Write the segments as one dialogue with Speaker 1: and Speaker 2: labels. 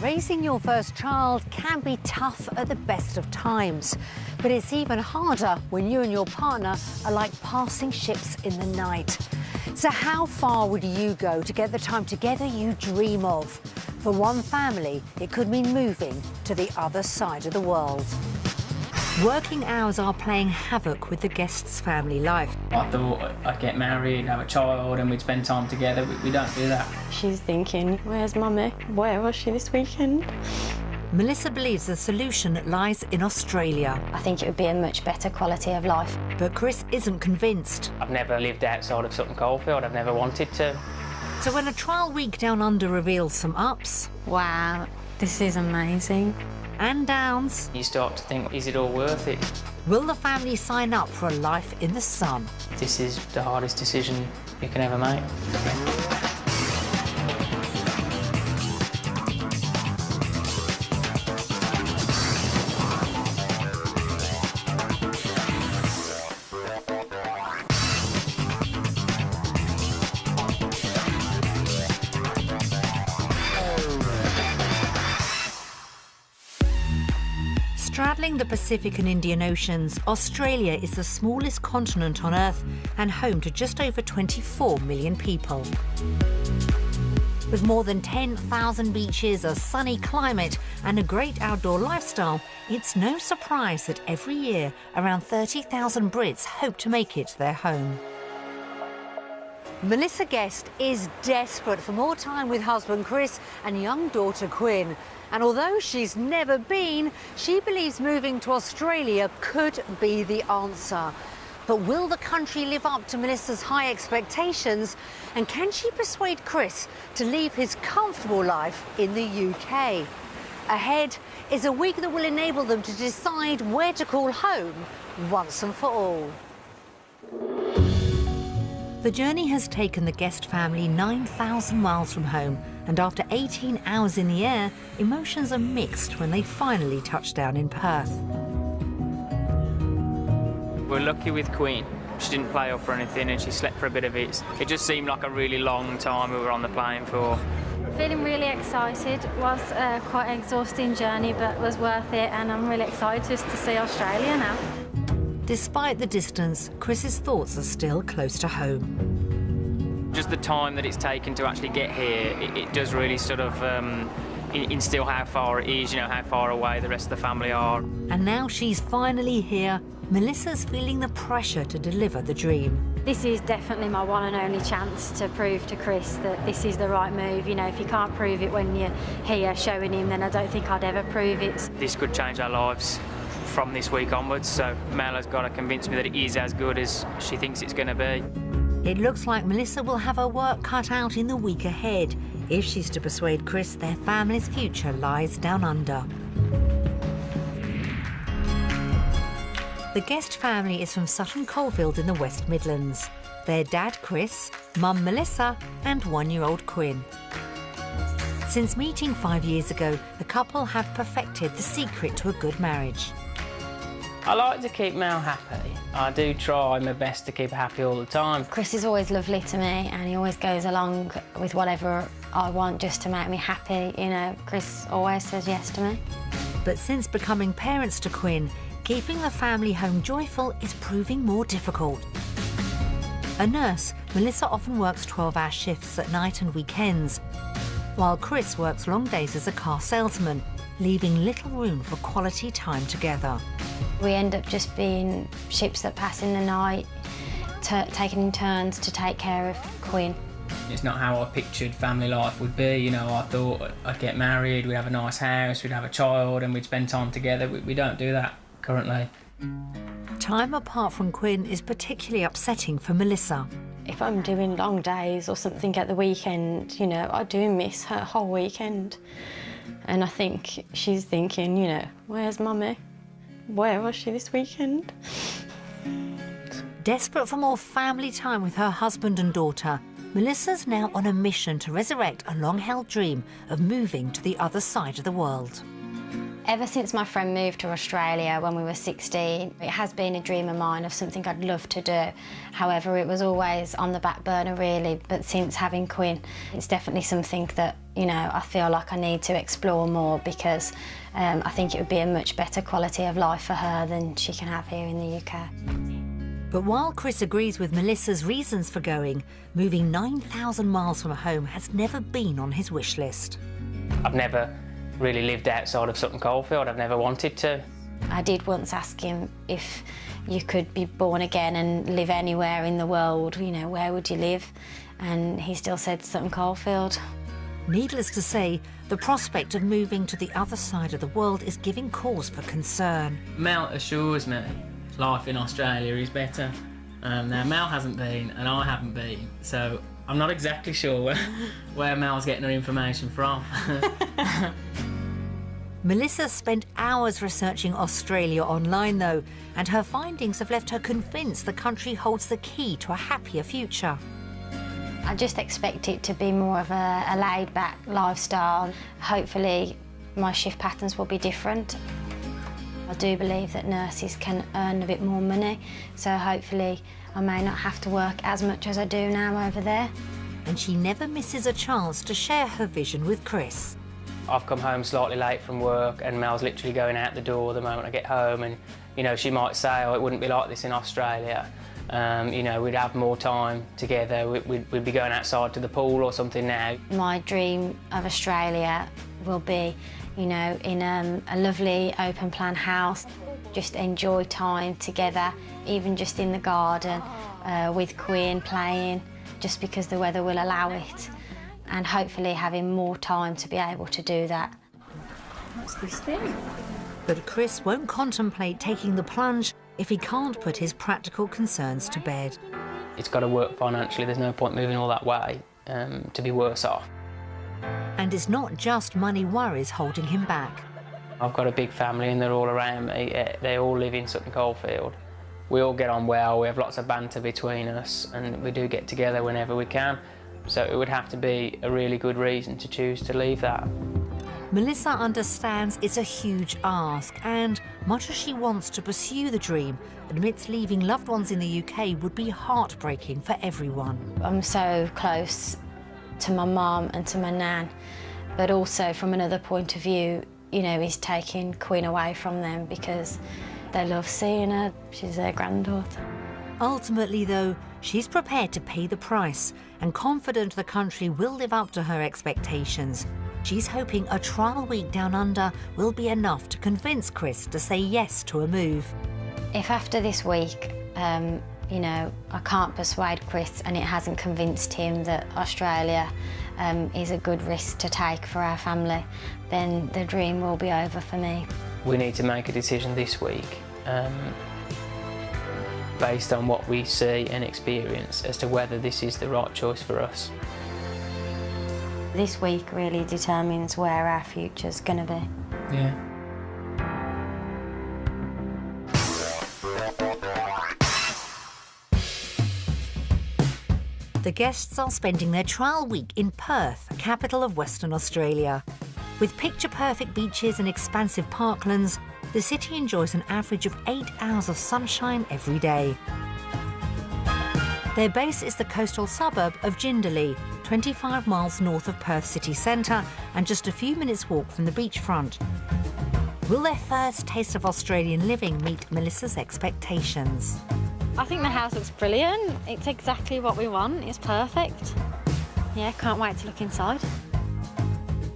Speaker 1: Raising your first child can be tough at the best of times, but it's even harder when you and your partner are like passing ships in the night. So how far would you go to get the time together you dream of? For one family, it could mean moving to the other side of the world. Working hours are playing havoc with the guest's family life.
Speaker 2: I thought I'd get married, have a child, and we'd spend time together. We don't do that.
Speaker 3: She's thinking, where's Mummy? Where was she this weekend?
Speaker 1: Melissa believes the solution lies in Australia.
Speaker 4: I think it would be a much better quality of life.
Speaker 1: But Chris isn't convinced.
Speaker 2: I've never lived outside of Sutton Coldfield. I've never wanted to.
Speaker 1: So when a trial week down under reveals some ups...
Speaker 3: Wow, this is amazing.
Speaker 1: ...and downs...
Speaker 2: You start to think, is it all worth it?
Speaker 1: Will the family sign up for a life in the sun?
Speaker 2: This is the hardest decision you can ever make.
Speaker 1: Straddling the Pacific and Indian Oceans, Australia is the smallest continent on Earth and home to just over 24 million people. With more than 10,000 beaches, a sunny climate and a great outdoor lifestyle, it's no surprise that every year around 30,000 Brits hope to make it their home. Melissa Guest is desperate for more time with husband Chris and young daughter Quinn. And although she's never been, she believes moving to Australia could be the answer. But will the country live up to Melissa's high expectations? And can she persuade Chris to leave his comfortable life in the UK? Ahead is a week that will enable them to decide where to call home once and for all. The journey has taken the Guest family 9,000 miles from home, and after 18 hours in the air, emotions are mixed when they finally touch down in Perth.
Speaker 2: We're lucky with Queen. She didn't play up or anything, and she slept for a bit of it. It just seemed like a really long time we were on the plane for.
Speaker 5: Feeling really excited. It was quite an exhausting journey, but was worth it, and I'm really excited just to see Australia now.
Speaker 1: Despite the distance, Chris's thoughts are still close to home.
Speaker 2: Just the time that it's taken to actually get here, it does really sort of instill how far it is, you know, how far away the rest of the family are.
Speaker 1: And now she's finally here, Melissa's feeling the pressure to deliver the dream.
Speaker 5: This is definitely my one and only chance to prove to Chris that this is the right move. You know, if you can't prove it when you're here showing him, then I don't think I'd ever prove it.
Speaker 2: This could change our lives from this week onwards, so Mel has got to convince me that it is as good as she thinks it's going to be.
Speaker 1: It looks like Melissa will have her work cut out in the week ahead if she's to persuade Chris their family's future lies down under. The Guest family is from Sutton Coldfield in the West Midlands. Their dad Chris, mum Melissa and one-year-old Quinn. Since meeting 5 years ago, the couple have perfected the secret to a good marriage.
Speaker 2: I like to keep Mel happy. I do try my best to keep her happy all the time.
Speaker 4: Chris is always lovely to me, and he always goes along with whatever I want just to make me happy. You know, Chris always says yes to me.
Speaker 1: But since becoming parents to Quinn, keeping the family home joyful is proving more difficult. A nurse, Melissa often works 12-hour shifts at night and weekends, while Chris works long days as a car salesman, leaving little room for quality time together.
Speaker 4: We end up just being ships that pass in the night, taking turns to take care of Quinn.
Speaker 2: It's not how I pictured family life would be. You know, I thought I'd get married, we'd have a nice house, we'd have a child, and we'd spend time together. We don't do that currently.
Speaker 1: Time apart from Quinn is particularly upsetting for Melissa.
Speaker 3: If I'm doing long days or something at the weekend, you know, I do miss her whole weekend. And I think she's thinking, you know, where's Mummy? Where was she this weekend?
Speaker 1: Desperate for more family time with her husband and daughter, Melissa's now on a mission to resurrect a long-held dream of moving to the other side of the world.
Speaker 4: Ever since my friend moved to Australia when we were 16, it has been a dream of mine of something I'd love to do. However, it was always on the back burner really, but since having Quinn, it's definitely something that, you know, I feel like I need to explore more because I think it would be a much better quality of life for her than she can have here in the UK.
Speaker 1: But while Chris agrees with Melissa's reasons for going, moving 9,000 miles from home has never been on his wish list.
Speaker 2: I've never really lived outside of Sutton Coldfield. I've never wanted to.
Speaker 4: I did once ask him if you could be born again and live anywhere in the world, you know, where would you live? And he still said Sutton Coldfield.
Speaker 1: Needless to say, the prospect of moving to the other side of the world is giving cause for concern.
Speaker 2: Mel assures me life in Australia is better. Now, Mel hasn't been and I haven't been, so I'm not exactly sure where Mel's getting her information from.
Speaker 1: Melissa spent hours researching Australia online though, and her findings have left her convinced the country holds the key to a happier future.
Speaker 4: I just expect it to be more of a laid-back lifestyle. Hopefully my shift patterns will be different. I do believe that nurses can earn a bit more money, so hopefully I may not have to work as much as I do now over there.
Speaker 1: And she never misses a chance to share her vision with Chris.
Speaker 2: I've come home slightly late from work and Mel's literally going out the door the moment I get home, and, you know, she might say, oh, it wouldn't be like this in Australia. You know, we'd have more time together, we'd be going outside to the pool or something now.
Speaker 4: My dream of Australia will be, you know, in a lovely open plan house, just enjoy time together, even just in the garden with Quinn playing, just because the weather will allow it, and hopefully having more time to be able to do that.
Speaker 5: What's this thing?
Speaker 1: But Chris won't contemplate taking the plunge if he can't put his practical concerns to bed.
Speaker 2: It's got to work financially, there's no point moving all that way to be worse off.
Speaker 1: And it's not just money worries holding him back.
Speaker 2: I've got a big family and they're all around me. They all live in Sutton Coldfield. We all get on well, we have lots of banter between us, and we do get together whenever we can. So it would have to be a really good reason to choose to leave that.
Speaker 1: Melissa understands it's a huge ask, and much as she wants to pursue the dream, admits leaving loved ones in the UK would be heartbreaking for everyone.
Speaker 4: I'm so close to my mum and to my nan, but also from another point of view, you know, is taking Quinn away from them because they love seeing her. She's their granddaughter.
Speaker 1: Ultimately, though, she's prepared to pay the price and confident the country will live up to her expectations. She's hoping a trial week down under will be enough to convince Chris to say yes to a move.
Speaker 4: If after this week, you know, I can't persuade Chris and it hasn't convinced him that Australia is a good risk to take for our family, then the dream will be over for me.
Speaker 2: We need to make a decision this week based on what we see and experience as to whether this is the right choice for us.
Speaker 4: This week really determines where our future's going to be.
Speaker 2: Yeah.
Speaker 1: The guests are spending their trial week in Perth, capital of Western Australia. With picture-perfect beaches and expansive parklands, the city enjoys an average of 8 hours of sunshine every day. Their base is the coastal suburb of Jindalee, 25 miles north of Perth city centre and just a few minutes' walk from the beachfront. Will their first taste of Australian living meet Melissa's expectations?
Speaker 5: I think the house looks brilliant. It's exactly what we want. It's perfect. Yeah, can't wait to look inside.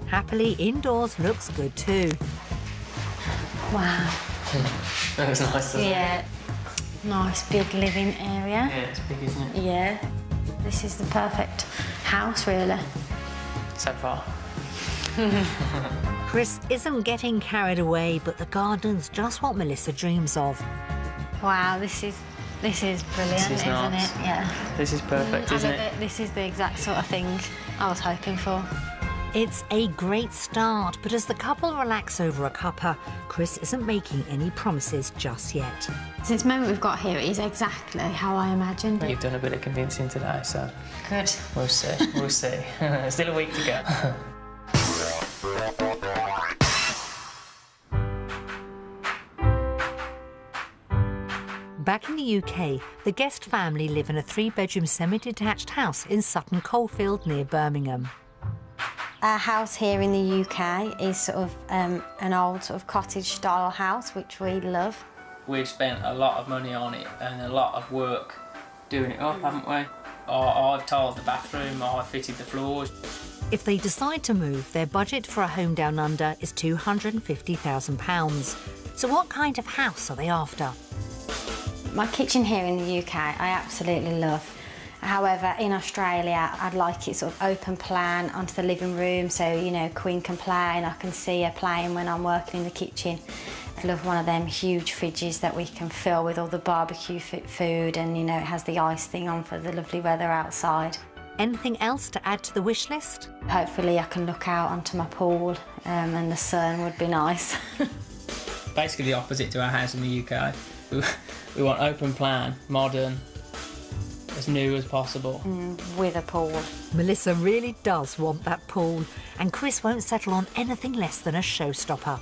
Speaker 1: Happily indoors looks good too.
Speaker 4: Wow.
Speaker 2: That was nice, wasn't it?
Speaker 4: Yeah. Nice big living area.
Speaker 2: Yeah, it's big, isn't it?
Speaker 4: Yeah. This is the perfect house, really.
Speaker 2: So far.
Speaker 1: Chris isn't getting carried away, but the garden's just what Melissa dreams of.
Speaker 4: Wow, this is brilliant,
Speaker 2: This is nice.
Speaker 4: isn't it? Yeah.
Speaker 2: This is perfect, isn't it?
Speaker 4: This is the exact sort of thing I was hoping for.
Speaker 1: It's a great start, but as the couple relax over a cuppa, Chris isn't making any promises just yet.
Speaker 4: Since the moment we've got here, it is exactly how I imagined it.
Speaker 2: You've done a bit of convincing today, so
Speaker 4: Good.
Speaker 2: we'll see. We'll see. Still a week to go.
Speaker 1: Back in the UK, the Guest family live in a 3-bedroom semi-detached house in Sutton Coldfield near Birmingham.
Speaker 4: Our house here in the UK is sort of an old sort of cottage-style house, which we love.
Speaker 2: We've spent a lot of money on it and a lot of work doing it up, haven't we? I've tiled the bathroom, I've fitted the floors.
Speaker 1: If they decide to move, their budget for a home down under is £250,000. So what kind of house are they after?
Speaker 4: My kitchen here in the UK, I absolutely love. However, in Australia, I'd like it sort of open plan onto the living room, so, you know, Quinn can play and I can see her playing when I'm working in the kitchen. I love one of them huge fridges that we can fill with all the barbecue food, and, you know, it has the ice thing on for the lovely weather outside.
Speaker 1: Anything else to add to the wish list?
Speaker 4: Hopefully I can look out onto my pool and the sun would be nice.
Speaker 2: Basically the opposite to our house in the UK. We want open plan, modern, as new as possible.
Speaker 4: With a pool.
Speaker 1: Melissa really does want that pool, and Chris won't settle on anything less than a showstopper.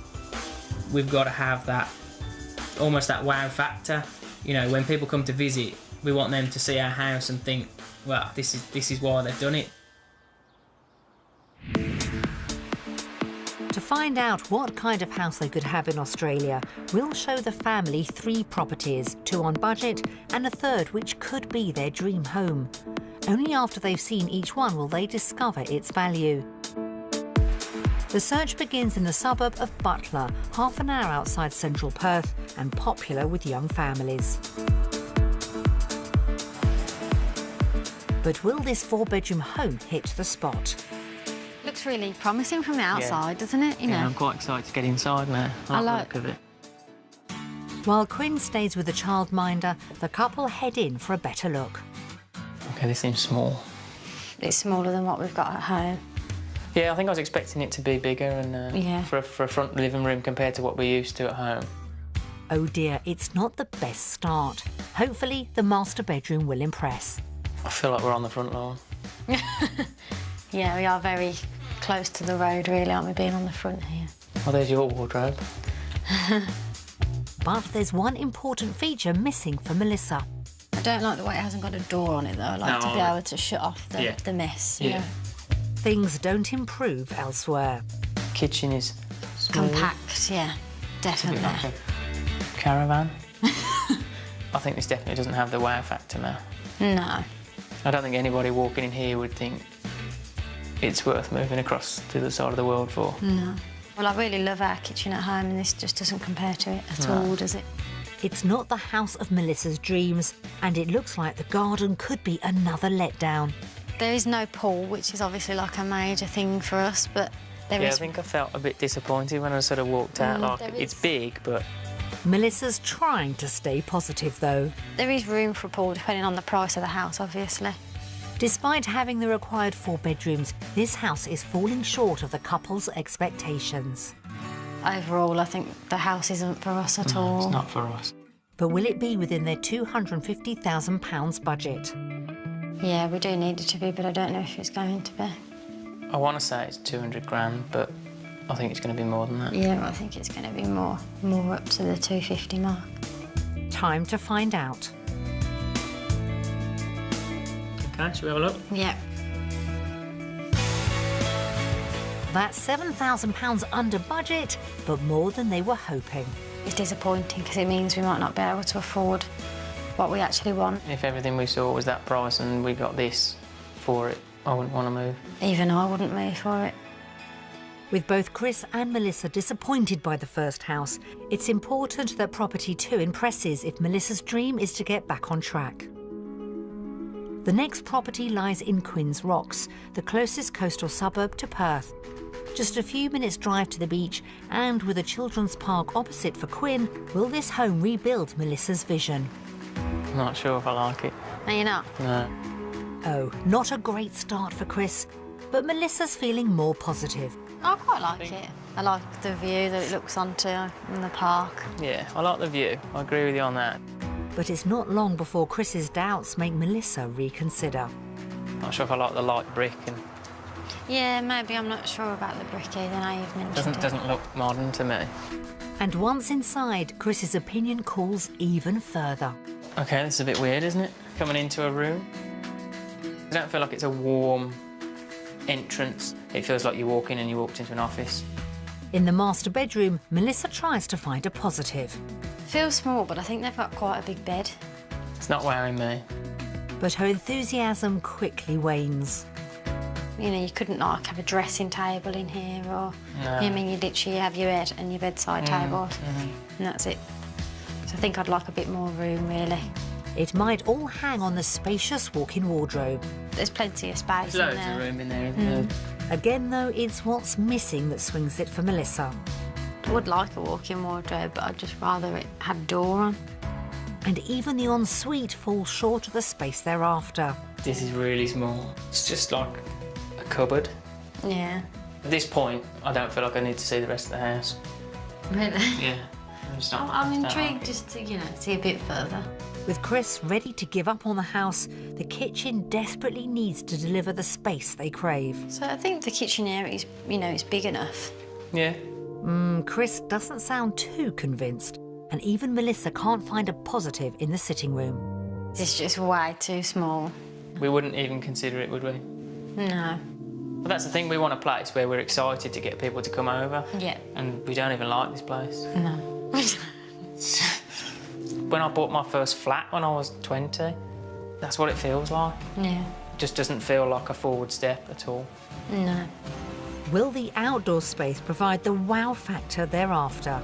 Speaker 2: We've got to have that, almost that wow factor. You know, when people come to visit, we want them to see our house and think, well, this is why they've done it.
Speaker 1: To find out what kind of house they could have in Australia, we'll show the family 3 properties, 2 on budget and a third which could be their dream home. Only after they've seen each one will they discover its value. The search begins in the suburb of Butler, half an hour outside central Perth, and popular with young families. But will this 4-bedroom home hit the spot?
Speaker 3: Looks really promising from the outside, doesn't it? You know.
Speaker 2: I'm quite excited to get inside now. I like the look of it.
Speaker 1: While Quinn stays with the childminder, the couple head in for a better look.
Speaker 2: Okay, this seems small.
Speaker 4: It's smaller than what we've got at home.
Speaker 2: Yeah, I think I was expecting it to be bigger and for a front living room compared to what we're used to at home.
Speaker 1: Oh dear, it's not the best start. Hopefully the master bedroom will impress.
Speaker 2: I feel like we're on the front lawn.
Speaker 3: Yeah, we are very close to the road, really, aren't we, being on the front here?
Speaker 2: Well, there's your wardrobe.
Speaker 1: But there's one important feature missing for Melissa.
Speaker 3: I don't like the way it hasn't got a door on it, though. I like to be able to shut off the mess, you know.
Speaker 1: Things don't improve elsewhere.
Speaker 2: Kitchen is small.
Speaker 3: Compact, yeah, definitely.
Speaker 2: Like a caravan. I think this definitely doesn't have the wow factor now.
Speaker 3: No.
Speaker 2: I don't think anybody walking in here would think it's worth moving across to the side of the world for.
Speaker 3: No. Well, I really love our kitchen at home, and this just doesn't compare to it at all, does it?
Speaker 1: It's not the house of Melissa's dreams, and it looks like the garden could be another letdown.
Speaker 3: There is no pool, which is obviously like a major thing for us, but there is...
Speaker 2: I think I felt a bit disappointed when I sort of walked out. Like, it's big, but...
Speaker 1: Melissa's trying to stay positive, though.
Speaker 3: There is room for a pool, depending on the price of the house, obviously.
Speaker 1: Despite having the required 4 bedrooms, this house is falling short of the couple's expectations.
Speaker 3: Overall, I think the house isn't for us at all.
Speaker 2: It's not for us.
Speaker 1: But will it be within their £250,000 budget?
Speaker 3: Yeah, we do need it to be, but I don't know if it's going to be.
Speaker 2: I want to say it's 200 grand, but I think it's going to be more than that.
Speaker 3: Yeah, I think it's going to be more up to the 250 mark.
Speaker 1: Time to find out.
Speaker 2: Okay, shall we have a look?
Speaker 3: Yeah.
Speaker 1: That's £7,000 under budget, but more than they were hoping.
Speaker 3: It's disappointing because it means we might not be able to afford what we actually want.
Speaker 2: If everything we saw was that price and we got this for it, I wouldn't want to move.
Speaker 3: Even I wouldn't move for it.
Speaker 1: With both Chris and Melissa disappointed by the first house, it's important that property 2 impresses if Melissa's dream is to get back on track. The next property lies in Quinns Rocks, the closest coastal suburb to Perth. Just a few minutes' drive to the beach, and with a children's park opposite for Quinn, will this home rebuild Melissa's vision?
Speaker 2: I'm not sure if I like it.
Speaker 3: No, you're not?
Speaker 2: No.
Speaker 1: Oh, not a great start for Chris, but Melissa's feeling more positive.
Speaker 3: I quite like it. I like the view that it looks onto in the park.
Speaker 2: Yeah, I like the view. I agree with you on that.
Speaker 1: But it's not long before Chris's doubts make Melissa reconsider.
Speaker 2: Not sure if I like the light brick and...
Speaker 3: Yeah, maybe I'm not sure about the brick either, now you've mentioned it.
Speaker 2: Doesn't look modern to me.
Speaker 1: And once inside, Chris's opinion cools even further.
Speaker 2: Okay, this is a bit weird, isn't it? Coming into a room. I don't feel like it's a warm entrance. It feels like you walk in and you walked into an office.
Speaker 1: In the master bedroom, Melissa tries to find a positive.
Speaker 4: Feels small, but I think they've got quite a big bed.
Speaker 2: It's not wowing me.
Speaker 1: But her enthusiasm quickly wanes.
Speaker 4: You know, you couldn't like have a dressing table in here, or
Speaker 2: No.
Speaker 4: I mean, you literally have your bed and your bedside table, and that's it. So I think I'd like a bit more room, really.
Speaker 1: It might all hang on the spacious walk-in wardrobe.
Speaker 4: There's plenty of space
Speaker 2: There's
Speaker 4: in
Speaker 2: loads
Speaker 4: there.
Speaker 2: of room in there, isn't there?
Speaker 1: Again, though, it's what's missing that swings it for Melissa.
Speaker 4: I would like a walk-in wardrobe, but I'd just rather it had a door on.
Speaker 1: And even the ensuite falls short of the space they're after.
Speaker 2: This is really small. It's just like a cupboard.
Speaker 4: Yeah.
Speaker 2: At this point, I don't feel like I need to see the rest of the house.
Speaker 4: Really?
Speaker 2: Yeah.
Speaker 4: I'm intrigued just to, you know, see a bit further.
Speaker 1: With Chris ready to give up on the house, the kitchen desperately needs to deliver the space they crave.
Speaker 4: So I think the kitchen area is, you know, it's big enough.
Speaker 2: Yeah.
Speaker 1: Chris doesn't sound too convinced, and even Melissa can't find a positive in the sitting room.
Speaker 4: It's just way too small.
Speaker 2: We wouldn't even consider it, would we?
Speaker 4: No.
Speaker 2: But that's the thing, we want a place where we're excited to get people to come over.
Speaker 4: Yeah.
Speaker 2: And we don't even like this place.
Speaker 4: No.
Speaker 2: When I bought my first flat when I was 20, that's what it feels like.
Speaker 4: Yeah.
Speaker 2: It just doesn't feel like a forward step at all.
Speaker 4: No.
Speaker 1: Will the outdoor space provide the wow factor they're after?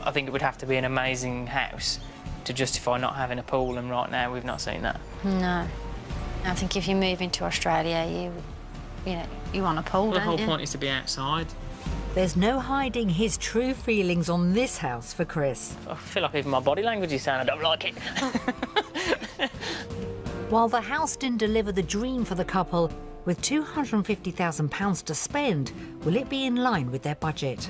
Speaker 2: I think it would have to be an amazing house to justify not having a pool, and right now we've not seen that.
Speaker 4: No. I think if you move into Australia, you know, you want a pool,
Speaker 2: The
Speaker 4: don't
Speaker 2: whole
Speaker 4: you?
Speaker 2: point is to be outside.
Speaker 1: There's no hiding his true feelings on this house for Chris.
Speaker 2: I feel like even my body language is saying I don't like it.
Speaker 1: While the house didn't deliver the dream for the couple, with £250,000 to spend, will it be in line with their budget?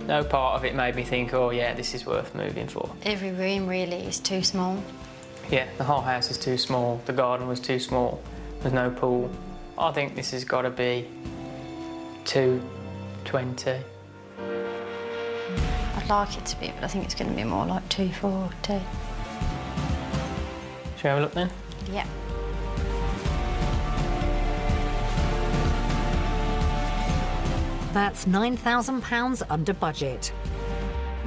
Speaker 2: No part of it made me think, oh yeah, this is worth moving for.
Speaker 4: Every room really is too small.
Speaker 2: Yeah, the whole house is too small. The garden was too small. There's no pool. I think this has got to be 220.
Speaker 4: I'd like it to be, but I think it's going to be more like 240.
Speaker 2: Shall we have a look then?
Speaker 4: Yeah.
Speaker 1: That's £9,000 under budget.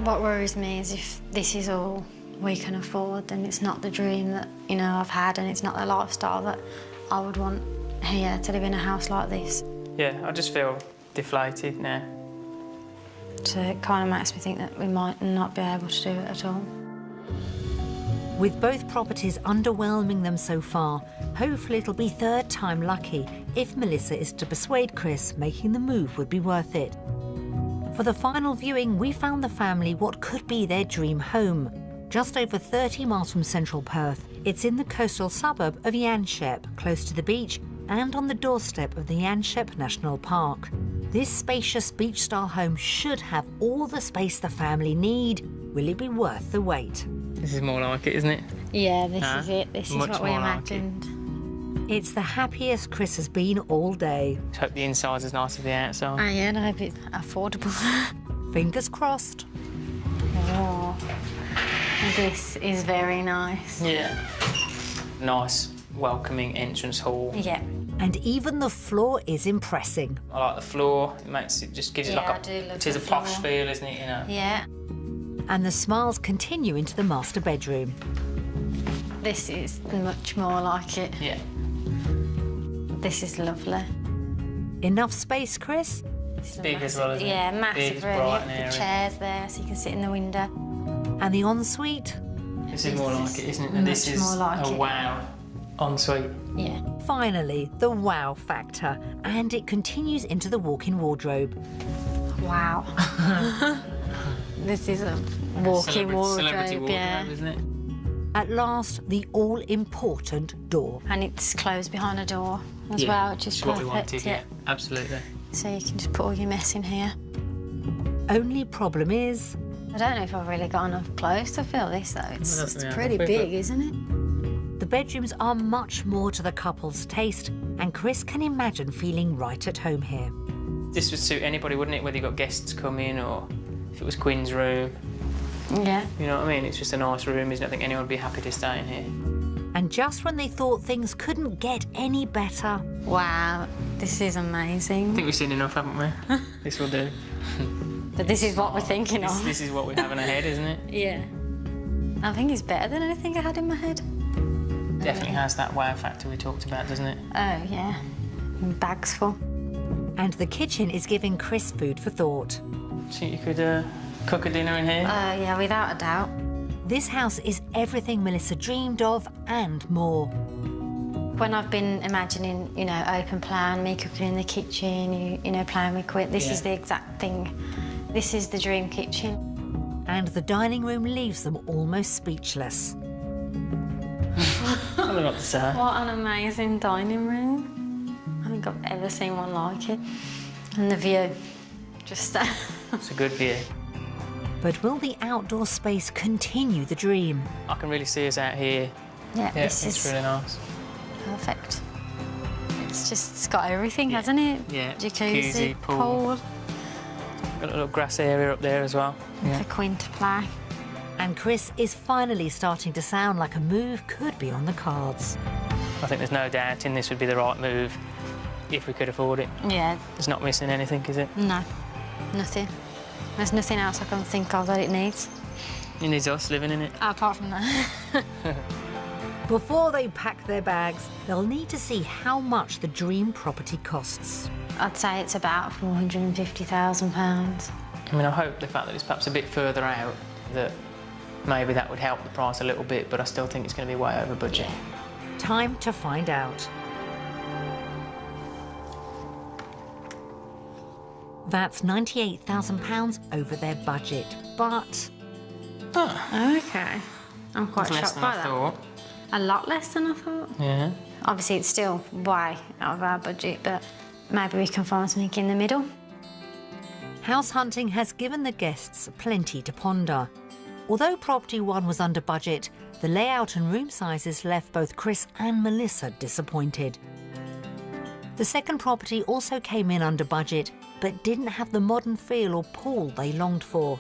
Speaker 4: What worries me is if this is all we can afford, then it's not the dream that, you know, I've had, and it's not the lifestyle that I would want here, to live in a house like this.
Speaker 2: Yeah, I just feel deflated now.
Speaker 4: So it kind of makes me think that we might not be able to do it at all.
Speaker 1: With both properties underwhelming them so far, hopefully it'll be third time lucky if Melissa is to persuade Chris making the move would be worth it. For the final viewing, we found the family what could be their dream home. Just over 30 miles from central Perth, it's in the coastal suburb of Yanchep, close to the beach and on the doorstep of the Yanchep National Park. This spacious beach-style home should have all the space the family need. Will it be worth the wait?
Speaker 2: This is more like it, isn't it?
Speaker 4: Yeah, this is it. This is
Speaker 2: Much
Speaker 4: what we
Speaker 2: more like it.
Speaker 4: imagined.
Speaker 1: It's the happiest Chris has been all day.
Speaker 2: Just hope the inside's as nice as the outside.
Speaker 4: Oh, yeah, and I hope it's affordable.
Speaker 1: Fingers crossed.
Speaker 4: Oh, this is very nice.
Speaker 2: Yeah. Nice, welcoming entrance hall.
Speaker 4: Yeah.
Speaker 1: And even the floor is impressing.
Speaker 2: I like the floor. It just gives it
Speaker 4: Yeah, I
Speaker 2: like
Speaker 4: do
Speaker 2: a.
Speaker 4: love
Speaker 2: It is
Speaker 4: the
Speaker 2: a posh
Speaker 4: floor.
Speaker 2: feel, isn't it? You know.
Speaker 4: Yeah.
Speaker 1: And the smiles continue into the master bedroom.
Speaker 4: This is much more like it.
Speaker 2: Yeah.
Speaker 4: This is lovely.
Speaker 1: Enough space, Chris?
Speaker 4: It's a
Speaker 2: Big as well, isn't it?
Speaker 4: Yeah,
Speaker 2: Big,
Speaker 4: massive
Speaker 2: it's
Speaker 4: room.
Speaker 2: bright
Speaker 4: You
Speaker 2: and
Speaker 4: have
Speaker 2: airy.
Speaker 4: the chairs there so you can sit in the window.
Speaker 1: And the ensuite?
Speaker 2: This is more like it, isn't it? And this
Speaker 4: much
Speaker 2: is
Speaker 4: more like
Speaker 2: a
Speaker 4: it.
Speaker 2: wow ensuite.
Speaker 4: Yeah.
Speaker 1: Finally, the wow factor. And it continues into the walk-in wardrobe.
Speaker 4: Wow. This is a walk-in
Speaker 2: Celebrity
Speaker 4: wardrobe, yeah.
Speaker 2: wardrobe, isn't it?
Speaker 1: At last, the all-important door.
Speaker 4: And it's closed behind a door as
Speaker 2: Yeah,
Speaker 4: well, which is
Speaker 2: it's what
Speaker 4: perfect.
Speaker 2: we wanted, yeah. Absolutely.
Speaker 4: So you can just put all your mess in here.
Speaker 1: Only problem is,
Speaker 4: I don't know if I've really got enough clothes to fill this though. It's
Speaker 2: Yeah,
Speaker 4: pretty
Speaker 2: big,
Speaker 4: big, isn't it?
Speaker 1: the bedrooms are much more to the couple's taste, and Chris can imagine feeling right at home here.
Speaker 2: This would suit anybody, wouldn't it? Whether you got guests coming or if it was Quinn's room.
Speaker 3: Yeah.
Speaker 2: You know what I mean? It's just a nice room, isn't it? I think anyone would be happy to stay in here.
Speaker 1: And just when they thought things couldn't get any better...
Speaker 3: Wow, this is amazing.
Speaker 2: I think we've seen enough, haven't we? This will do.
Speaker 3: But this is what we're thinking of.
Speaker 2: This is what we have in our head, isn't it?
Speaker 3: Yeah. I think it's better than anything I had in my head.
Speaker 2: Definitely has that wow factor we talked about, doesn't it?
Speaker 3: Oh, yeah. And bags full.
Speaker 1: And the kitchen is giving Chris food for thought.
Speaker 2: So you could cook a dinner in here?
Speaker 3: Yeah, without a doubt.
Speaker 1: This house is everything Melissa dreamed of and more.
Speaker 3: When I've been imagining, you know, open plan, me cooking in the kitchen, you know, playing with Quinn, this is the exact thing. This is the dream kitchen.
Speaker 1: And the dining room leaves them almost speechless.
Speaker 2: I don't know what to say.
Speaker 3: What an amazing dining room. I don't think I've ever seen one like it. And the view, just...
Speaker 2: It's a good view.
Speaker 1: But will the outdoor space continue the dream?
Speaker 2: I can really see us out here.
Speaker 3: Yeah,
Speaker 2: This is really nice.
Speaker 3: Perfect. It's got everything, hasn't it?
Speaker 2: Yeah,
Speaker 3: Jacuzzi,
Speaker 2: pool. Got a little grass area up there as well.
Speaker 3: For Quinn to play.
Speaker 1: And Chris is finally starting to sound like a move could be on the cards.
Speaker 2: I think there's no doubting this would be the right move if we could afford it.
Speaker 3: Yeah.
Speaker 2: It's not missing anything, is it?
Speaker 3: No, nothing. There's nothing else I can think of that it needs.
Speaker 2: It needs us living in it.
Speaker 3: Apart from that.
Speaker 1: Before they pack their bags, they'll need to see how much the dream property costs.
Speaker 3: I'd say it's about £450,000.
Speaker 2: I mean, I hope the fact that it's perhaps a bit further out, that maybe that would help the price a little bit, but I still think it's going to be way over budget.
Speaker 1: Time to find out. That's £98,000 over their budget, but...
Speaker 3: OK. I'm quite
Speaker 2: Less
Speaker 3: shocked
Speaker 2: than
Speaker 3: by
Speaker 2: I
Speaker 3: that.
Speaker 2: thought.
Speaker 3: A lot less than I thought.
Speaker 2: Yeah.
Speaker 3: Obviously, it's still way out of our budget, but maybe we can find something in the middle.
Speaker 1: House hunting has given the guests plenty to ponder. Although property one was under budget, the layout and room sizes left both Chris and Melissa disappointed. The second property also came in under budget, but didn't have the modern feel or pool they longed for.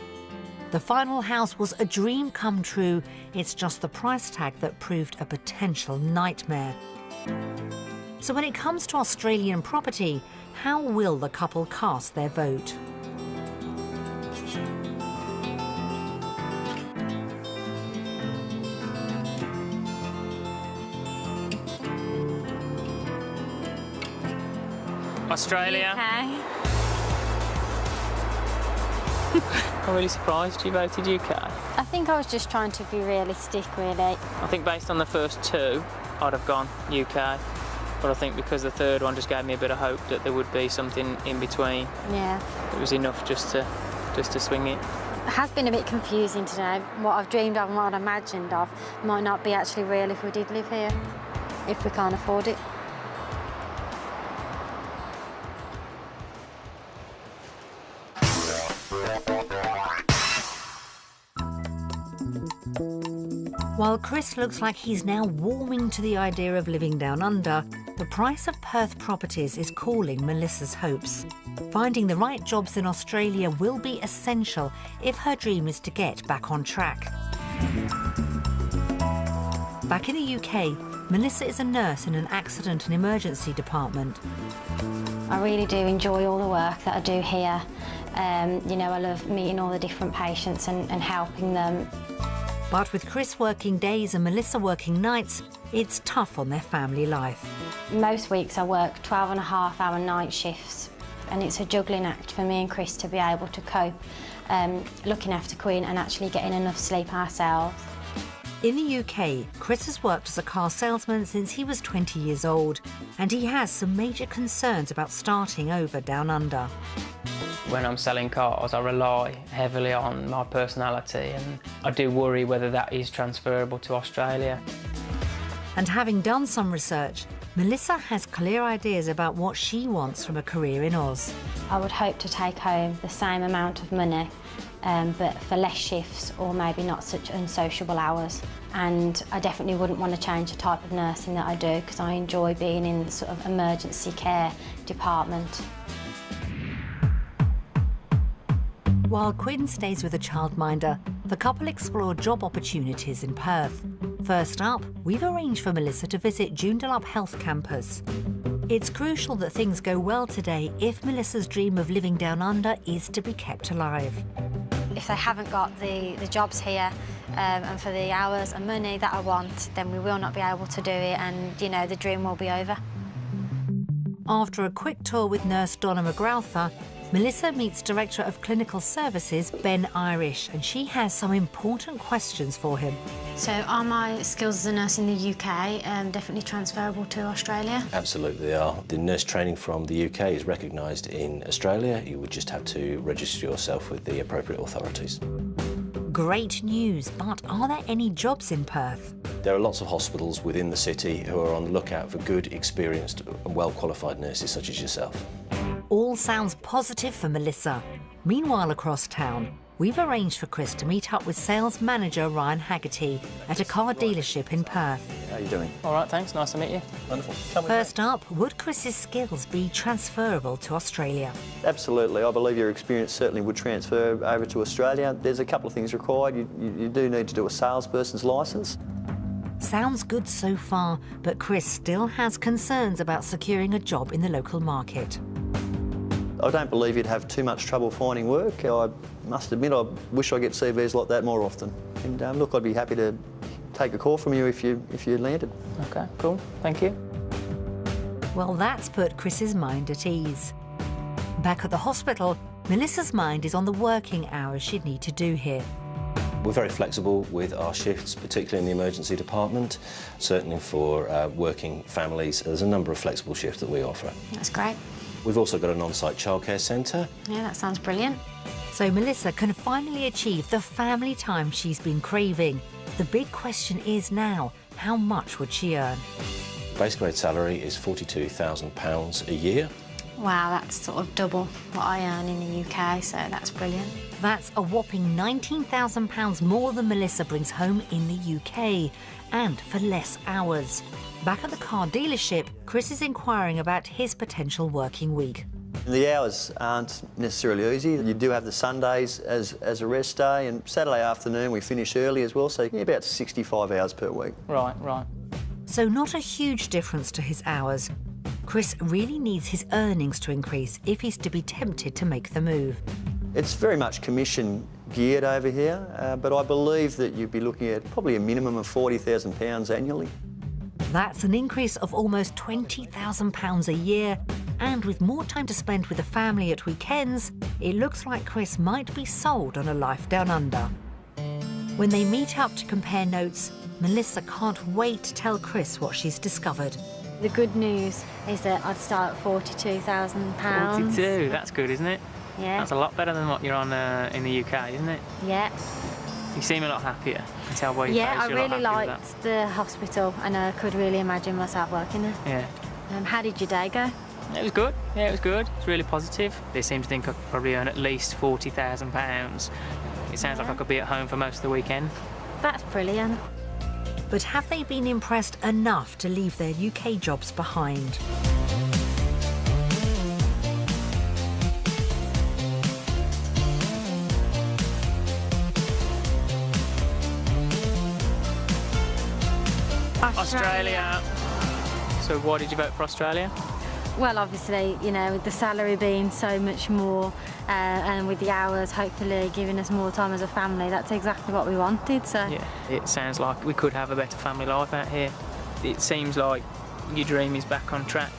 Speaker 1: The final house was a dream come true. It's just the price tag that proved a potential nightmare. So when it comes to Australian property, how will the couple cast their vote?
Speaker 2: Australia.
Speaker 3: Okay.
Speaker 2: I'm really surprised you voted UK.
Speaker 5: I think I was just trying to be realistic, really.
Speaker 2: I think based on the first two, I'd have gone UK. But I think because the third one just gave me a bit of hope that there would be something in between.
Speaker 5: Yeah.
Speaker 2: It was enough just to swing it.
Speaker 5: It has been a bit confusing today. What I've dreamed of and what I imagined of might not be actually real if we did live here, if we can't afford it.
Speaker 1: While Chris looks like he's now warming to the idea of living down under, the price of Perth properties is calling Melissa's hopes. Finding the right jobs in Australia will be essential if her dream is to get back on track. Back in the UK, Melissa is a nurse in an accident and emergency department.
Speaker 4: I really do enjoy all the work that I do here. You know, I love meeting all the different patients and helping them.
Speaker 1: But with Chris working days and Melissa working nights, it's tough on their family life.
Speaker 4: Most weeks I work 12.5-hour night shifts, and it's a juggling act for me and Chris to be able to cope, looking after Quinn and actually getting enough sleep ourselves.
Speaker 1: In the UK, Chris has worked as a car salesman since he was 20 years old, and he has some major concerns about starting over down under.
Speaker 2: When I'm selling cars, I rely heavily on my personality, and I do worry whether that is transferable to Australia.
Speaker 1: And having done some research, Melissa has clear ideas about what she wants from a career in Oz.
Speaker 4: I would hope to take home the same amount of money, but for less shifts or maybe not such unsociable hours. And I definitely wouldn't want to change the type of nursing that I do, because I enjoy being in the sort of emergency care department.
Speaker 1: While Quinn stays with a childminder, The couple explore job opportunities in Perth. First up, we've arranged for Melissa to visit Joondalup Health Campus. It's crucial that things go well today if Melissa's dream of living down under is to be kept alive.
Speaker 4: If they haven't got the jobs here and for the hours and money that I want, then we will not be able to do it, and, you know, the dream will be over.
Speaker 1: After a quick tour with nurse Donna McGrauther, Melissa meets Director of Clinical Services Ben Irish, and she has some important questions for him.
Speaker 4: So are my skills as a nurse in the UK definitely transferable to Australia?
Speaker 6: Absolutely they are. The nurse training from the UK is recognised in Australia. You would just have to register yourself with the appropriate authorities.
Speaker 1: Great news, but are there any jobs in Perth?
Speaker 6: There are lots of hospitals within the city who are on the lookout for good, experienced and well-qualified nurses such as yourself.
Speaker 1: All sounds positive for Melissa. Meanwhile, across town, we've arranged for Chris to meet up with sales manager Ryan Haggerty at a car dealership in Perth.
Speaker 7: How are you doing?
Speaker 2: All right, thanks. Nice to meet you.
Speaker 7: Wonderful.
Speaker 1: First up, would Chris's skills be transferable to Australia?
Speaker 7: Absolutely. I believe your experience certainly would transfer over to Australia. There's a couple of things required. You do need to do a salesperson's licence.
Speaker 1: Sounds good so far, but Chris still has concerns about securing a job in the local market.
Speaker 7: I don't believe you'd have too much trouble finding work. I must admit, I wish I get CVs like that more often. And look, I'd be happy to take a call from you if you landed.
Speaker 2: OK, cool. Thank you.
Speaker 1: Well, that's put Chris's mind at ease. Back at the hospital, Melissa's mind is on the working hours she'd need to do here.
Speaker 6: We're very flexible with our shifts, particularly in the emergency department. Certainly for working families, there's a number of flexible shifts that we offer.
Speaker 4: That's great.
Speaker 6: We've also got an on-site childcare centre.
Speaker 4: Yeah, that sounds brilliant.
Speaker 1: So Melissa can finally achieve the family time she's been craving. The big question is now, how much would she earn?
Speaker 6: Base grade salary is £42,000 a year.
Speaker 4: Wow, that's sort of double what I earn in the UK, so that's brilliant.
Speaker 1: That's a whopping £19,000 more than Melissa brings home in the UK, and for less hours. Back at the car dealership, Chris is inquiring about his potential working week.
Speaker 7: The hours aren't necessarily easy. You do have the Sundays as a rest day, and Saturday afternoon we finish early as well, so about 65 hours per week.
Speaker 2: Right, right.
Speaker 1: So not a huge difference to his hours. Chris really needs his earnings to increase if he's to be tempted to make the move.
Speaker 7: It's very much commission geared over here, but I believe that you'd be looking at probably a minimum of £40,000 annually.
Speaker 1: That's an increase of almost £20,000 a year, and with more time to spend with the family at weekends, it looks like Chris might be sold on a life down under. When they meet up to compare notes, Melissa can't wait to tell Chris what she's discovered.
Speaker 5: The good news is that I'd start at £42,000.
Speaker 2: 42, that's good, isn't it?
Speaker 5: Yeah.
Speaker 2: That's a lot better than what you're on in the UK, isn't it?
Speaker 5: Yeah.
Speaker 2: You seem a lot happier. I can tell by your
Speaker 5: Yeah,
Speaker 2: face
Speaker 5: I
Speaker 2: you're a lot
Speaker 5: really
Speaker 2: happier with
Speaker 5: liked the hospital, and I could really imagine myself working there.
Speaker 2: Yeah.
Speaker 5: How did your day go?
Speaker 2: It was good. Yeah, it was good. It's really positive. They seem to think I could probably earn at least £40,000. It sounds like I could be at home for most of the weekend.
Speaker 5: That's brilliant.
Speaker 1: But have they been impressed enough to leave their UK jobs behind?
Speaker 2: Australia. So why did you vote for Australia?
Speaker 5: Well, obviously, you know, with the salary being so much more and with the hours hopefully giving us more time as a family, that's exactly what we wanted, so...
Speaker 2: Yeah, it sounds like we could have a better family life out here. It seems like your dream is back on track.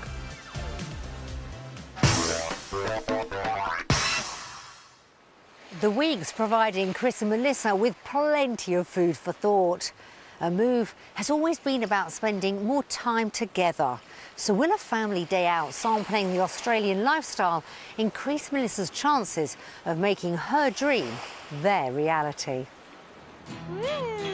Speaker 1: The week's providing Chris and Melissa with plenty of food for thought. A move has always been about spending more time together. So will a family day out sampling the Australian lifestyle increase Melissa's chances of making her dream their reality?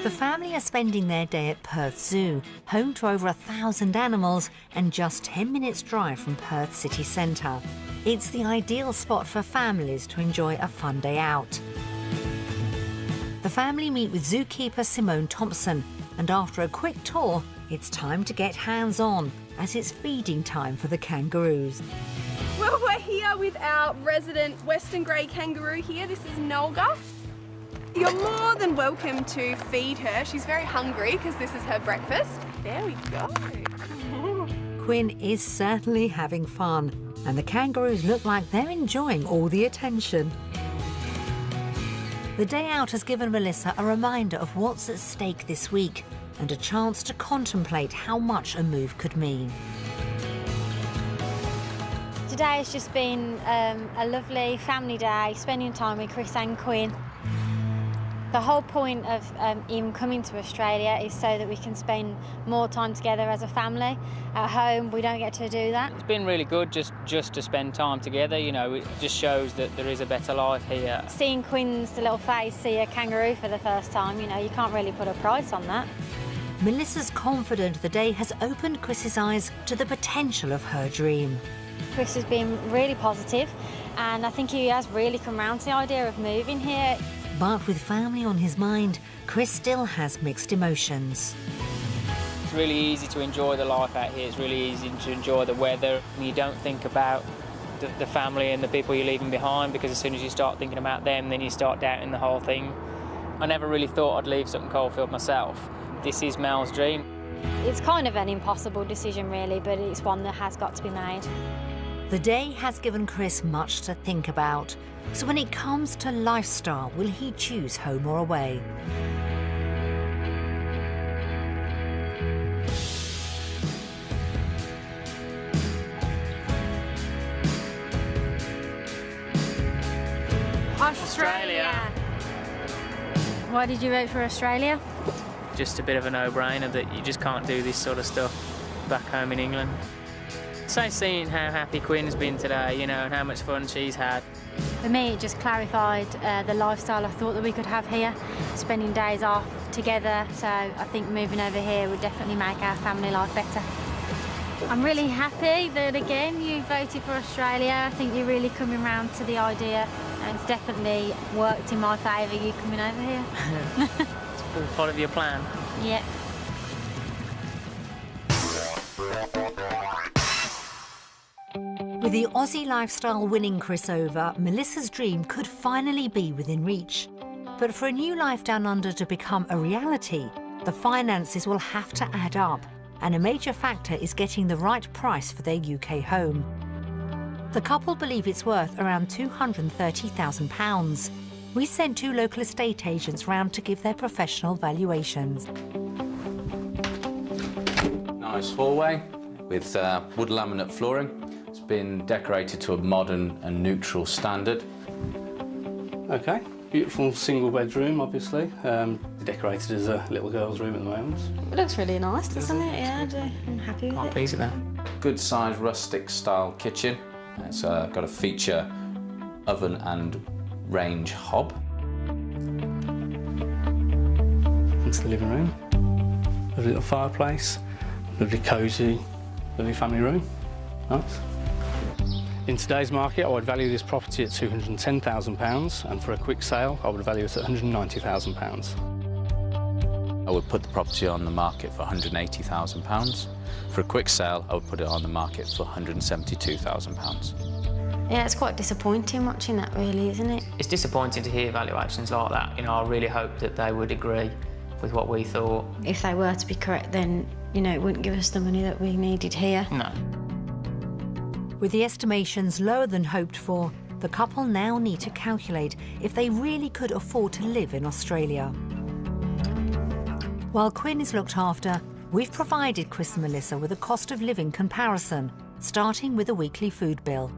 Speaker 1: The family are spending their day at Perth Zoo, home to over 1,000 animals and just 10 minutes drive from Perth city centre. It's the ideal spot for families to enjoy a fun day out. The family meet with zookeeper Simone Thompson, and after a quick tour, it's time to get hands-on, as it's feeding time for the kangaroos.
Speaker 8: Well, we're here with our resident Western grey kangaroo here. This is Nolga. You're more than welcome to feed her. She's very hungry because this is her breakfast. There we go.
Speaker 1: Quinn is certainly having fun, and the kangaroos look like they're enjoying all the attention. The day out has given Melissa a reminder of what's at stake this week and a chance to contemplate how much a move could mean.
Speaker 5: Today has just been a lovely family day, spending time with Chris and Quinn. The whole point of even coming to Australia is so that we can spend more time together as a family. At home, we don't get to do that.
Speaker 2: It's been really good just to spend time together, you know, it just shows that there is a better life here.
Speaker 5: Seeing Quinn's little face see a kangaroo for the first time, you know, you can't really put a price on that.
Speaker 1: Melissa's confident the day has opened Chris's eyes to the potential of her dream.
Speaker 5: Chris has been really positive, and I think he has really come round to the idea of moving here.
Speaker 1: But with family on his mind, Chris still has mixed emotions.
Speaker 2: It's really easy to enjoy the life out here. It's really easy to enjoy the weather. You don't think about the family and the people you're leaving behind, because as soon as you start thinking about them, then you start doubting the whole thing. I never really thought I'd leave Sutton Coldfield myself. This is Mel's dream.
Speaker 5: It's kind of an impossible decision, really, but it's one that has got to be made.
Speaker 1: The day has given Chris much to think about. So when it comes to lifestyle, will he choose home or away?
Speaker 5: Australia! Why did you vote for Australia?
Speaker 2: Just a bit of a no-brainer that you just can't do this sort of stuff back home in England. So seeing how happy Quinn's been today, you know, and how much fun she's had.
Speaker 5: For me, it just clarified the lifestyle I thought that we could have here, spending days off together. So I think moving over here would definitely make our family life better. I'm really happy that, again, you voted for Australia. I think you're really coming round to the idea, and it's definitely worked in my favour, you coming over here.
Speaker 2: It's all part of your plan.
Speaker 5: Yeah.
Speaker 1: With the Aussie lifestyle winning Chris over, Melissa's dream could finally be within reach. But for a new life down under to become a reality, the finances will have to add up, and a major factor is getting the right price for their UK home. The couple believe it's worth around £230,000. We sent 2 local estate agents round to give their professional valuations.
Speaker 9: Nice hallway with wood laminate flooring. It's been decorated to a modern and neutral standard.
Speaker 10: Okay, beautiful single bedroom, obviously. Decorated as a little girl's room at the moment.
Speaker 3: It looks really nice, doesn't it? Yeah, I'm happy with it.
Speaker 2: Pleased with that.
Speaker 9: Good sized rustic style kitchen. It's got a feature oven and range hob.
Speaker 10: Into the living room. Lovely little fireplace. Lovely cosy, lovely family room. Nice. In today's market, I would value this property at £210,000, and for a quick sale, I would value it at £190,000.
Speaker 9: I would put the property on the market for £180,000. For a quick sale, I would put it on the market for £172,000.
Speaker 3: Yeah, it's quite disappointing watching that, really, isn't it?
Speaker 2: It's disappointing to hear valuations like that. You know, I really hope that they would agree with what we thought.
Speaker 3: If they were to be correct, then, you know, it wouldn't give us the money that we needed here.
Speaker 2: No.
Speaker 1: With the estimations lower than hoped for, the couple now need to calculate if they really could afford to live in Australia. While Quinn is looked after, we've provided Chris and Melissa with a cost of living comparison, starting with a weekly food bill.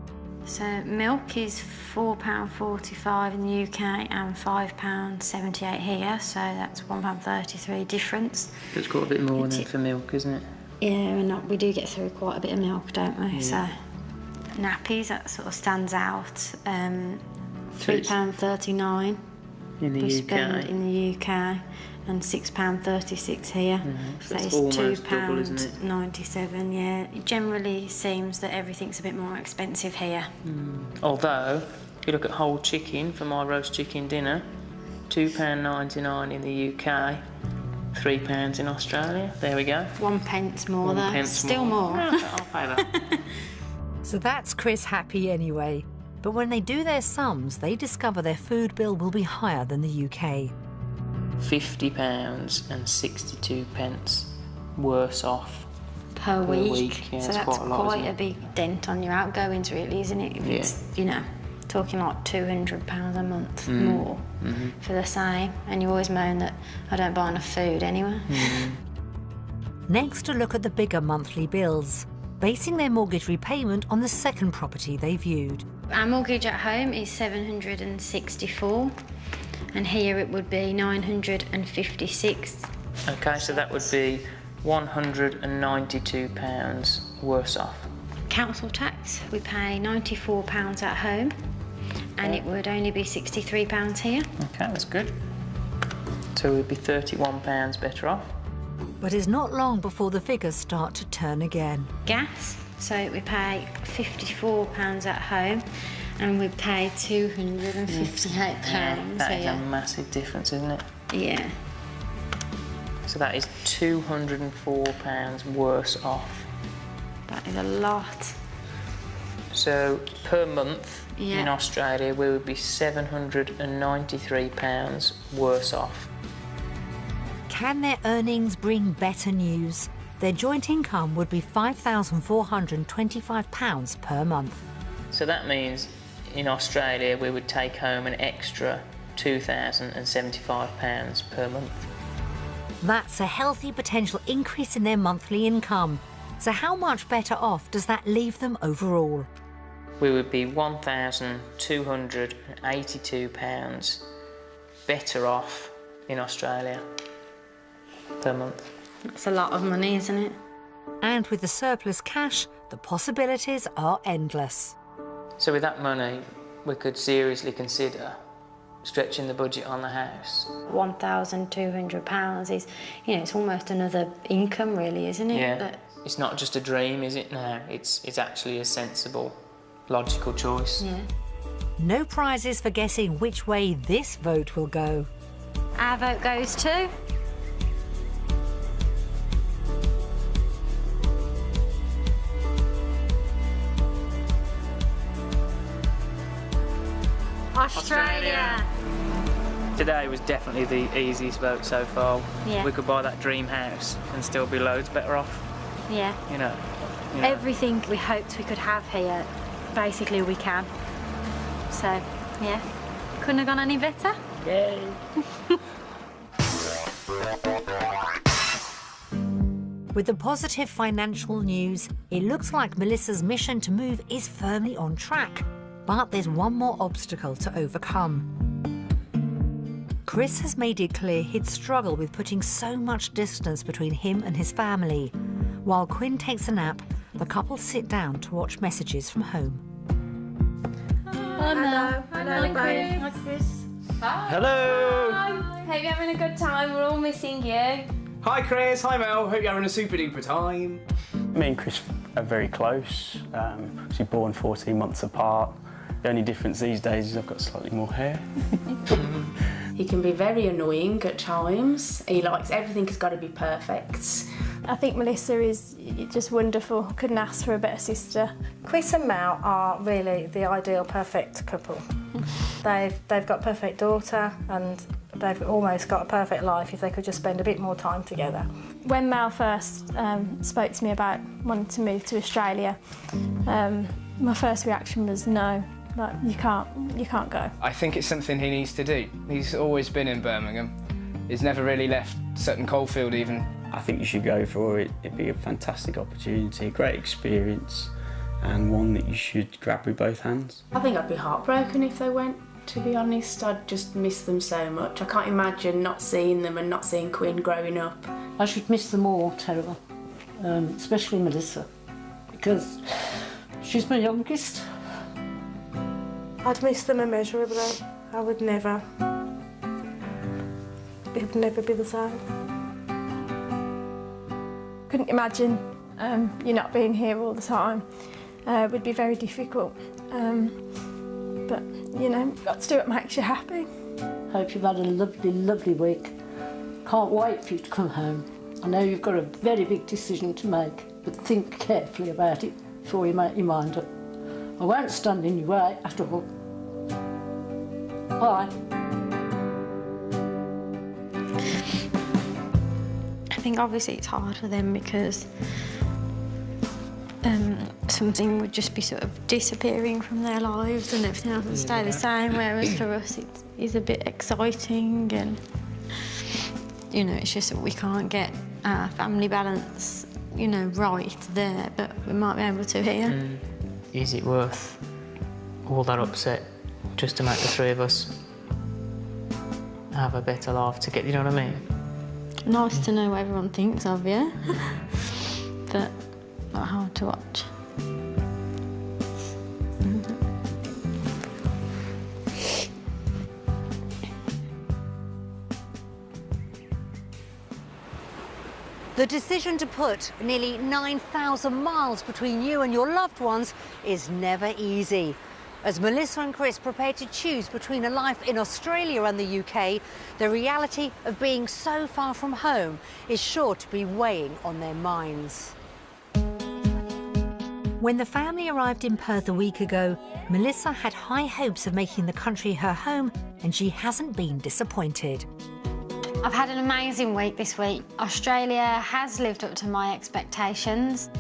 Speaker 3: So milk is £4.45 in the UK and £5.78 here, so that's £1.33 difference.
Speaker 2: It's quite a bit more than for milk, isn't it?
Speaker 3: Yeah, and we do get through quite a bit of milk, don't we? Yeah. So nappies, that sort of stands out. £3.39
Speaker 2: in the
Speaker 3: we
Speaker 2: UK.
Speaker 3: spend in the UK, and £6.36 here.
Speaker 2: So it's almost double, isn't it?
Speaker 3: £2.97. Yeah, it generally seems that everything's a bit more expensive here.
Speaker 2: Although, if you look at whole chicken for my roast chicken dinner, £2.99 in the UK, £3 in Australia. There we go.
Speaker 3: 1 pence more though.
Speaker 2: £1
Speaker 3: Still more.
Speaker 2: I'll pay that.
Speaker 1: So that's Chris happy anyway. But when they do their sums, they discover their food bill will be higher than the UK.
Speaker 2: £50.62 worse off
Speaker 3: per week.
Speaker 2: Yeah,
Speaker 3: so that's quite a big dent on your outgoings, really, isn't it? If it's, you know, talking like £200 a month more for the same, and you always moan that I don't buy enough food anyway.
Speaker 1: Next, a look at the bigger monthly bills, basing their mortgage repayment on the second property they viewed.
Speaker 3: Our mortgage at home is £764, and here it would be £956.
Speaker 2: Okay, so that would be £192 worse off.
Speaker 3: Council tax, we pay £94 at home, and it would only be £63 here.
Speaker 2: Okay, that's good. So we'd be £31 better off.
Speaker 1: But it's not long before the figures start to turn again.
Speaker 3: Gas, so we pay £54 at home, and we pay £258
Speaker 2: That is
Speaker 3: here.
Speaker 2: a massive difference, isn't it?
Speaker 3: Yeah.
Speaker 2: So that is £204 worse off.
Speaker 3: That is a lot.
Speaker 2: So per month
Speaker 3: Yeah.
Speaker 2: in Australia, we would be £793 worse off.
Speaker 1: Can their earnings bring better news? Their joint income would be £5,425 per month.
Speaker 2: So that means in Australia, we would take home an extra £2,075 per month.
Speaker 1: That's a healthy potential increase in their monthly income. So how much better off does that leave them overall?
Speaker 2: We would be £1,282 better off in Australia per month.
Speaker 3: That's a lot of money, isn't it?
Speaker 1: And with the surplus cash, the possibilities are endless.
Speaker 2: So with that money, we could seriously consider stretching the budget on the house.
Speaker 3: £1,200 is, you know, it's almost another income, really, isn't it?
Speaker 2: Yeah, it's not just a dream, is it now? It's actually a sensible, logical choice.
Speaker 3: Yeah.
Speaker 1: No prizes for guessing which way this vote will go.
Speaker 5: Our vote goes to... Australia.
Speaker 2: Today was definitely the easiest vote so far.
Speaker 5: Yeah.
Speaker 2: We could buy that dream house and still be loads better off.
Speaker 5: Yeah.
Speaker 2: You know.
Speaker 5: Everything we hoped we could have here, basically we can. So, yeah, couldn't have gone any better.
Speaker 2: Yay.
Speaker 1: With the positive financial news, it looks like Melissa's mission to move is firmly on track. But there's one more obstacle to overcome. Chris has made it clear he'd struggle with putting so much distance between him and his family. While Quinn takes a nap, the couple sit down to watch messages from home.
Speaker 11: Hello. Hello, Quinn. Hi, Chris. Hi.
Speaker 12: Hello.
Speaker 11: Hi. Hope you're having a good time. We're all missing you.
Speaker 12: Hi, Chris. Hi, Mel. Hope you're having a super duper time.
Speaker 13: Me and Chris are very close. She's born 14 months apart. The only difference these days is I've got slightly more hair.
Speaker 11: He can be very annoying at times. He likes everything has got to be perfect.
Speaker 14: I think Melissa is just wonderful. Couldn't ask for a better sister.
Speaker 15: Chris and Mel are really the ideal perfect couple. They've got a perfect daughter and they've almost got a perfect life if they could just spend a bit more time together.
Speaker 14: When Mel first spoke to me about wanting to move to Australia, my first reaction was no. Like, you can't go.
Speaker 12: I think it's something he needs to do. He's always been in Birmingham. He's never really left Sutton Coldfield even.
Speaker 13: I think you should go for it. It'd be a fantastic opportunity, a great experience, and one that you should grab with both hands.
Speaker 11: I think I'd be heartbroken if they went, to be honest. I'd just miss them so much. I can't imagine not seeing them and not seeing Quinn growing up.
Speaker 16: I should miss them all terrible, especially Melissa, because she's my youngest.
Speaker 15: I'd miss them immeasurably. I would never. It would never be the same.
Speaker 14: Couldn't imagine you not being here all the time. It would be very difficult. But, you know, you've got to do what makes you happy.
Speaker 16: Hope you've had a lovely, lovely week. Can't wait for you to come home. I know you've got a very big decision to make, but think carefully about it before you make your mind up. I won't stand in your way at all. Bye.
Speaker 3: I think obviously it's hard for them because something would just be sort of disappearing from their lives and everything else would stay the same, whereas for us it is a bit exciting, and you know, it's just that we can't get our family balance, you know, right there, but we might be able to here.
Speaker 2: Is it worth all that upset just to make the three of us have a better life together, you know what I mean?
Speaker 3: Nice to know what everyone thinks of you, but not hard to watch.
Speaker 1: The decision to put nearly 9,000 miles between you and your loved ones is never easy. As Melissa and Chris prepare to choose between a life in Australia and the UK, the reality of being so far from home is sure to be weighing on their minds. When the family arrived in Perth a week ago, Melissa had high hopes of making the country her home, and she hasn't been disappointed.
Speaker 4: I've had an amazing week this week. Australia has lived up to my expectations.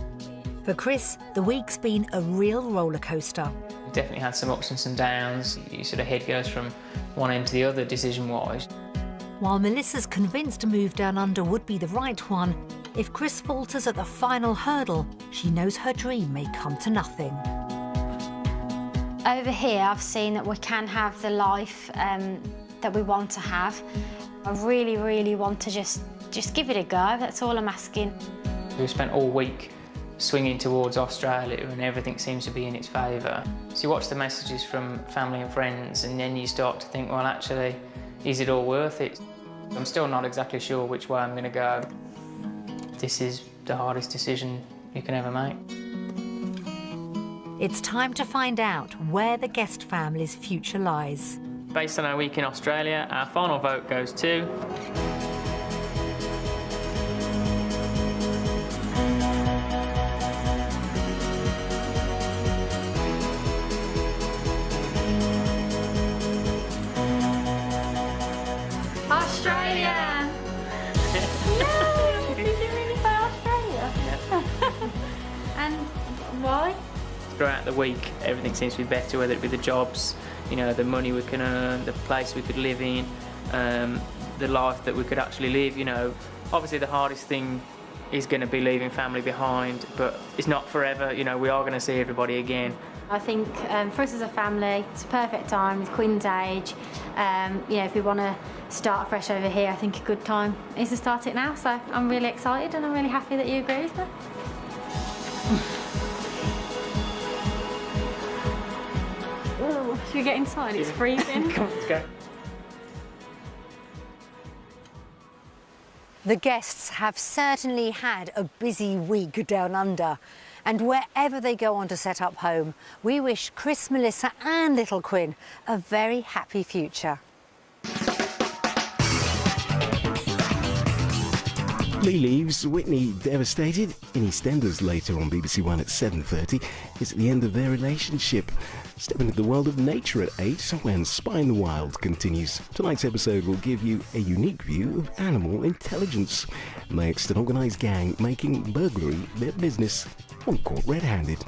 Speaker 1: For Chris, the week's been a real roller coaster.
Speaker 2: Definitely had some ups and some downs. Your sort of head goes from one end to the other decision-wise.
Speaker 1: While Melissa's convinced a move down under would be the right one, if Chris falters at the final hurdle, she knows her dream may come to nothing.
Speaker 4: Over here, I've seen that we can have the life that we want to have. I really, really want to just give it a go. That's all I'm asking.
Speaker 2: We've spent all week swinging towards Australia and everything seems to be in its favour. So you watch the messages from family and friends and then you start to think, well, actually, is it all worth it? I'm still not exactly sure which way I'm going to go. This is the hardest decision you can ever make.
Speaker 1: It's time to find out where the guest family's future lies.
Speaker 2: Based on our week in Australia, our final vote goes to...
Speaker 5: Australia! No! Did you really say Australia?
Speaker 2: Yeah.
Speaker 5: And why?
Speaker 2: Throughout the week, everything seems to be better, whether it be the jobs, you know, the money we can earn, the place we could live in, the life that we could actually live, you know. Obviously the hardest thing is going to be leaving family behind, but it's not forever, you know, we are going to see everybody again.
Speaker 5: I think for us as a family, it's a perfect time with Quinn's age. You know, if we want to start fresh over here, I think a good time is to start it now. So I'm really excited and I'm really happy that you agree with me. Ooh, should we get inside? It's freezing.
Speaker 2: Come on, let's go.
Speaker 1: The guests have certainly had a busy week down under, and wherever they go on to set up home, we wish Chris, Melissa and little Quinn a very happy future.
Speaker 17: Lee leaves Whitney devastated. In EastEnders later on BBC One at 7:30, it's at the end of their relationship. Step into the world of nature at 8 when Spy in the Wild continues. Tonight's episode will give you a unique view of animal intelligence. Next, an organised gang making burglary their business, one caught red-handed.